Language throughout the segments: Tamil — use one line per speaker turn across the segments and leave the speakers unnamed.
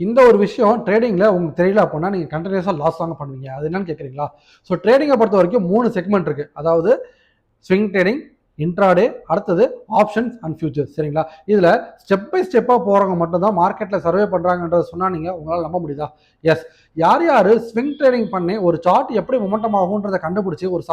இந்த ஒரு விஷயம் ட்ரேடிங்கில் உங்களுக்கு தெரியல அப்படின்னா நீங்கள் கண்டினியூஸாக லாஸ் தாங்க பண்ணுவீங்க. அது என்னன்னு கேட்குறீங்களா? ஸோ ட்ரேடிங்கை பொறுத்த வரைக்கும் 3 செக்மெண்ட் இருக்குது. அதாவது ஸ்விங் ட்ரேடிங், இன்ட்ராடே, அடுத்தது ஆப்ஷன்ஸ் அண்ட் ஃபியூச்சர்ஸ். சரிங்களா? இதில் ஸ்டெப் பை ஸ்டெப்பாக போகிறவங்க மட்டும் தான் மார்க்கெட்டில் சர்வே பண்ணுறாங்கன்றத சொன்னால் நீங்கள் உங்களால் நம்ப முடியுதா? எஸ். யார் யார் ஸ்விங் ட்ரேடிங் பண்ணி ஒரு சார்ட் எப்படி மொமெண்டம் ஆகுன்றதை கண்டுபிடிச்சி ஒரு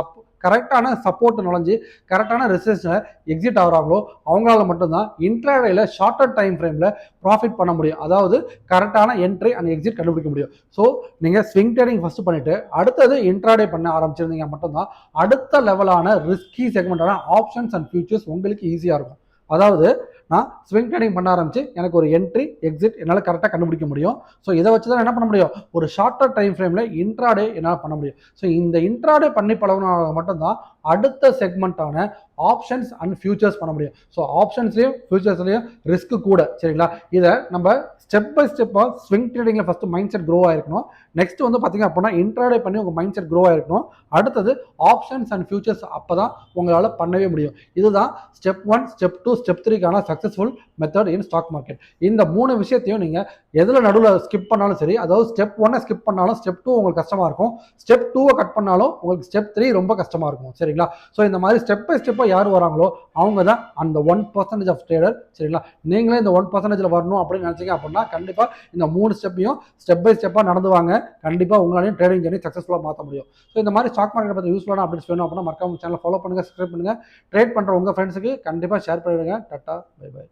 கரெக்டான சப்போர்ட் நுழைஞ்சு கரெக்டான ரெசிஸ்டன்ஸை எக்ஸிட் ஆகிறாங்களோ அவங்களால மட்டும்தான் இன்ட்ராடேல ஷார்ட்டர் டைம் ஃப்ரேமில் ப்ராஃபிட் பண்ண முடியும். அதாவது கரெக்டான என்ட்ரி அண்ட் எக்ஸிட் கண்டுபிடிக்க முடியும். ஸோ நீங்கள் ஸ்விங் ட்ரேடிங் ஃபஸ்ட்டு பண்ணிவிட்டு அடுத்தது இன்ட்ராடே பண்ண ஆரம்பிச்சிருந்தீங்க மட்டும்தான் அடுத்த லெவலான ரிஸ்கி செக்மெண்டான ஆப்ஷன்ஸ் அண்ட் ஃபியூச்சர்ஸ் உங்களுக்கு ஈஸியாக இருக்கும். அதாவது நான் ஸ்விங் ட்ரேடிங் பண்ண ஆரம்பிச்சு எனக்கு ஒரு என்ட்ரி எக்ஸிட் என்னால் கரெக்டாக கண்டுபிடிக்க முடியும். ஸோ இதை வச்சு தான் என்ன பண்ண முடியும், ஒரு ஷார்ட்டர் டைம் ஃப்ரேமில் இன்ட்ராடே என்னால் பண்ண முடியும். ஸோ இந்த இன்ட்ராடே பண்ணி பழகினால மட்டும்தான் அடுத்த செக்மெண்ட்டான ஆப்ஷன்ஸ் அண்ட் ஃபியூச்சர்ஸ் பண்ண முடியும். ஸோ ஆப்ஷன்ஸ்லையும் ஃபியூச்சர்ஸ்லையும் ரிஸ்க் கூட. சரிங்களா? இதை நம்ம ஸ்டெப் பை ஸ்டெப்பாக ஸ்விங் ட்ரேடிங்கில் ஃபஸ்ட்டு மைண்ட் செட் க்ரோ ஆகிருக்கணும். நெக்ஸ்ட் வந்து பார்த்தீங்க அப்படின்னா இன்ட்ராடே பண்ணி உங்கள் மைண்ட் செட் க்ரோ ஆகிருக்கணும். அடுத்தது ஆப்ஷன்ஸ் அண்ட் ஃபியூச்சர்ஸ் அப்போ தான் உங்களால் பண்ணவே முடியும். இதுதான் ஸ்டெப் 1, ஸ்டெப் 2, ஸ்டெப் 3க்கான successful method in stock market. இந்த 3 விஷயத்தையும் நீங்கள் எதில் நடுவில் ஸ்கிப் பண்ணாலும் சரி, அதாவது ஸ்டெப் 1 ஸ்கிப் பண்ணாலும் ஸ்டெப் 2 உங்களுக்கு கஷ்டமாக இருக்கும், ஸ்டெப் 2 கட் பண்ணாலும் உங்களுக்கு ஸ்டெப் 3 ரொம்ப கஷ்டமாக இருக்கும். சரிங்களா? ஸோ இந்த மாதிரி ஸ்டெப் பை ஸ்டெப்பாக யார் வராங்களோ அவங்க தான் அந்த 1% ஆஃப் ட்ரேடர். சரிங்களா? நீங்களே இந்த 1% வரணும் அப்படின்னு நினச்சிங்க அப்படின்னா கண்டிப்பாக இந்த 3 ஸ்டெப்பையும் ஸ்டெப் பை ஸ்டெப்பாக நடந்து வாங்க. கண்டிப்பாக உங்களாலையும் ட்ரேடிங் ஜர்னி சக்ஸஸ்ஃபுல்லாக மாற்ற முடியும். ஸோ இந்த மாதிரி ஸ்டாக் மார்க்கெட் பற்றி யூஸ்ஃபுல்லான அப்டேட்ஸ் வேணும் அப்படின்னா மறக்காம சேனல் ஃபாலோ பண்ணுங்கள், சப்ஸ்கிரைப் பண்ணுங்கள், ட்ரேட் பண்ணுற உங்கள் ஃப்ரெண்ட்ஸுக்கு கண்டிப்பாக ஷேர் பண்ணிவிடுங்க. டாட்டா, பை பை.